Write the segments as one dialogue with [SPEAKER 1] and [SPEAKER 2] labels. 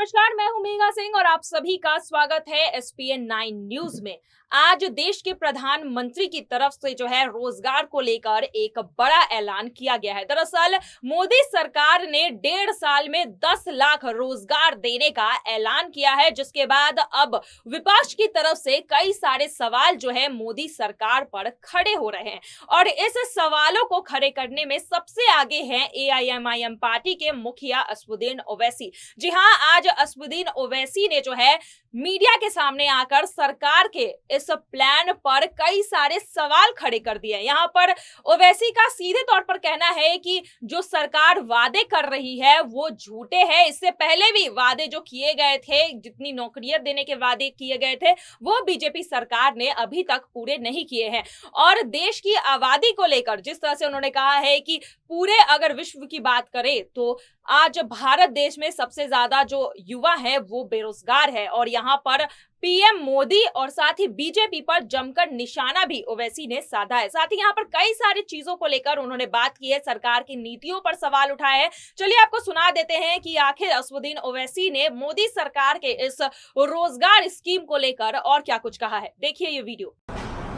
[SPEAKER 1] नमस्कार, मैं हूं मेघा सिंह और आप सभी का स्वागत है एसपीएन 9 न्यूज में। आज देश के प्रधानमंत्री की तरफ से जो है रोजगार को लेकर एक बड़ा ऐलान किया गया है। दरअसल मोदी सरकार ने 1.5 साल में 10 लाख रोजगार देने का ऐलान किया है, जिसके बाद अब विपक्ष की तरफ से कई सारे सवाल जो है मोदी सरकार पर खड़े हो रहे हैं और इस सवालों को खड़े करने में सबसे आगे हैं एआईएमआईएम पार्टी के मुखिया असदुद्दीन ओवैसी। जी हाँ, आज असदुद्दीन ओवैसी ने जो है मीडिया के सामने आकर सरकार के इस प्लान पर कई सारे सवाल खड़े कर दिए। यहाँ पर ओवैसी का सीधे तौर पर कहना है कि जो सरकार वादे कर रही है वो झूठे हैं। इससे पहले भी वादे जो किए गए थे, जितनी नौकरियां देने के वादे किए गए थे, वो बीजेपी सरकार ने अभी तक पूरे नहीं किए हैं। और देश की आबादी को लेकर जिस तरह से उन्होंने कहा है कि पूरे अगर विश्व की बात करें तो आज भारत देश में सबसे ज्यादा जो युवा है वो बेरोजगार है और यहाँ पर पीएम मोदी और साथ ही बीजेपी पर जमकर निशाना भी ओवैसी ने साधा है। साथ ही यहाँ पर कई सारी चीजों को लेकर उन्होंने बात की है, सरकार की नीतियों पर सवाल उठाए हैं। चलिए आपको सुना देते हैं कि आखिर असदुद्दीन ओवैसी ने मोदी सरकार के इस रोजगार स्कीम को लेकर और क्या कुछ कहा है। देखिए ये वीडियो।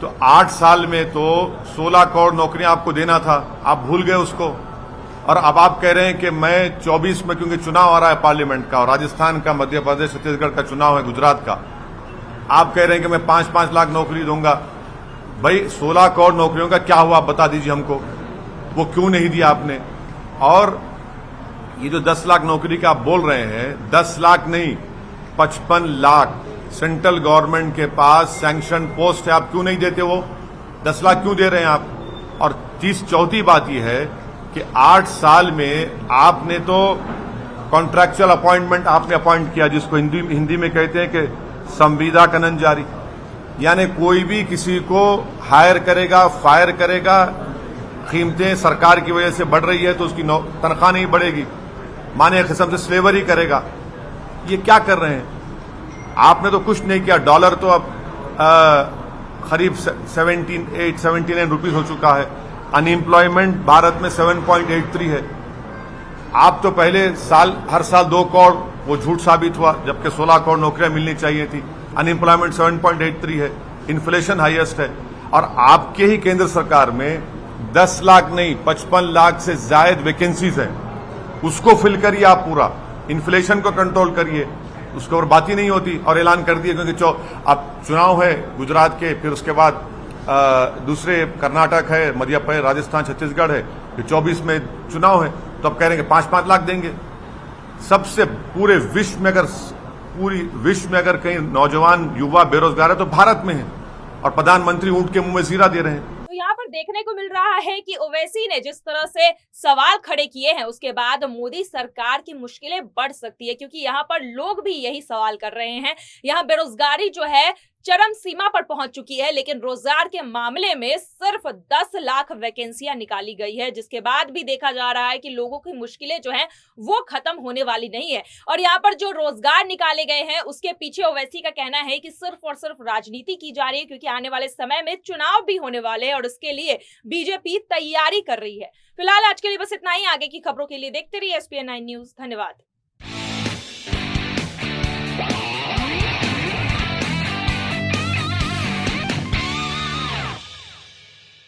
[SPEAKER 2] तो 8 साल में तो 16 करोड़ नौकरियां आपको देना था, आप भूल गए उसको। और अब आप कह रहे हैं कि मैं 24 में, क्योंकि चुनाव आ रहा है पार्लियामेंट का और राजस्थान का, मध्य प्रदेश, छत्तीसगढ़ का चुनाव है, गुजरात का, आप कह रहे हैं कि मैं 5-5 लाख नौकरी दूंगा। भाई 16 करोड़ नौकरियों का क्या हुआ, आप बता दीजिए हमको, वो क्यों नहीं दिया आपने। और ये जो 10 लाख नौकरी का आप बोल रहे हैं, 10 लाख नहीं 55 लाख सेंट्रल गवर्नमेंट के पास सैंक्शन पोस्ट है, आप क्यों नहीं देते? वो 10 लाख क्यों दे रहे हैं आप? और चौथी बात यह है कि 8 साल में आपने तो कॉन्ट्रैक्चुअल अपॉइंटमेंट आपने अपॉइंट किया, जिसको हिंदी में कहते हैं कि संविदा कनन जारी, यानी कोई भी किसी को हायर करेगा, फायर करेगा। कीमतें सरकार की वजह से बढ़ रही है तो उसकी तनख्वाह नहीं बढ़ेगी, माने किस्म से स्लेवरी करेगा। ये क्या कर रहे हैं? आपने तो कुछ नहीं किया। डॉलर तो अब करीब 79 रुपीज हो चुका है। अनएम्प्लॉयमेंट भारत में 7.83 है। आप तो पहले साल हर साल 2 करोड़, वो झूठ साबित हुआ, जबकि 16 करोड़ नौकरियां मिलनी चाहिए थी। अनएम्प्लॉयमेंट 7.83 है, इन्फ्लेशन हाईएस्ट है। और आपके ही केंद्र सरकार में 10 लाख नहीं 55 लाख से ज्यादा वैकेंसीज हैं, उसको फिल करिए आप पूरा, इन्फ्लेशन को कंट्रोल करिए, उसके और बात ही नहीं होती। और ऐलान कर दिए, क्योंकि अब चुनाव है गुजरात के, फिर उसके बाद दूसरे कर्नाटक है, मध्य प्रदेश, राजस्थान, छत्तीसगढ़ है, फिर 24 में चुनाव है, तो अब कह रहे हैं कि 5-5 लाख देंगे। सबसे पूरे विश्व में अगर कहीं नौजवान युवा बेरोजगार है तो भारत में है, और प्रधानमंत्री ऊंट के मुंह में जीरा दे रहे हैं।
[SPEAKER 1] यहाँ पर देखने को मिल रहा है कि ओवैसी ने जिस तरह से सवाल खड़े किए हैं उसके बाद मोदी सरकार की मुश्किलें बढ़ सकती है, क्योंकि यहाँ पर लोग भी यही सवाल कर रहे हैं। यहाँ बेरोजगारी जो है चरम सीमा पर पहुंच चुकी है, लेकिन रोजगार के मामले में सिर्फ 10 लाख वैकेंसियां निकाली गई है, जिसके बाद भी देखा जा रहा है कि लोगों की मुश्किलें जो हैं वो खत्म होने वाली नहीं है। और यहाँ पर जो रोजगार निकाले गए हैं उसके पीछे ओवैसी का कहना है कि सिर्फ और सिर्फ राजनीति की जा रही है, क्योंकि आने वाले समय में चुनाव भी होने वाले हैं और इसके लिए बीजेपी तैयारी कर रही है। फिलहाल आज के लिए बस इतना ही। आगे की खबरों के लिए देखते रहिए एसपीएन 9 न्यूज। धन्यवाद।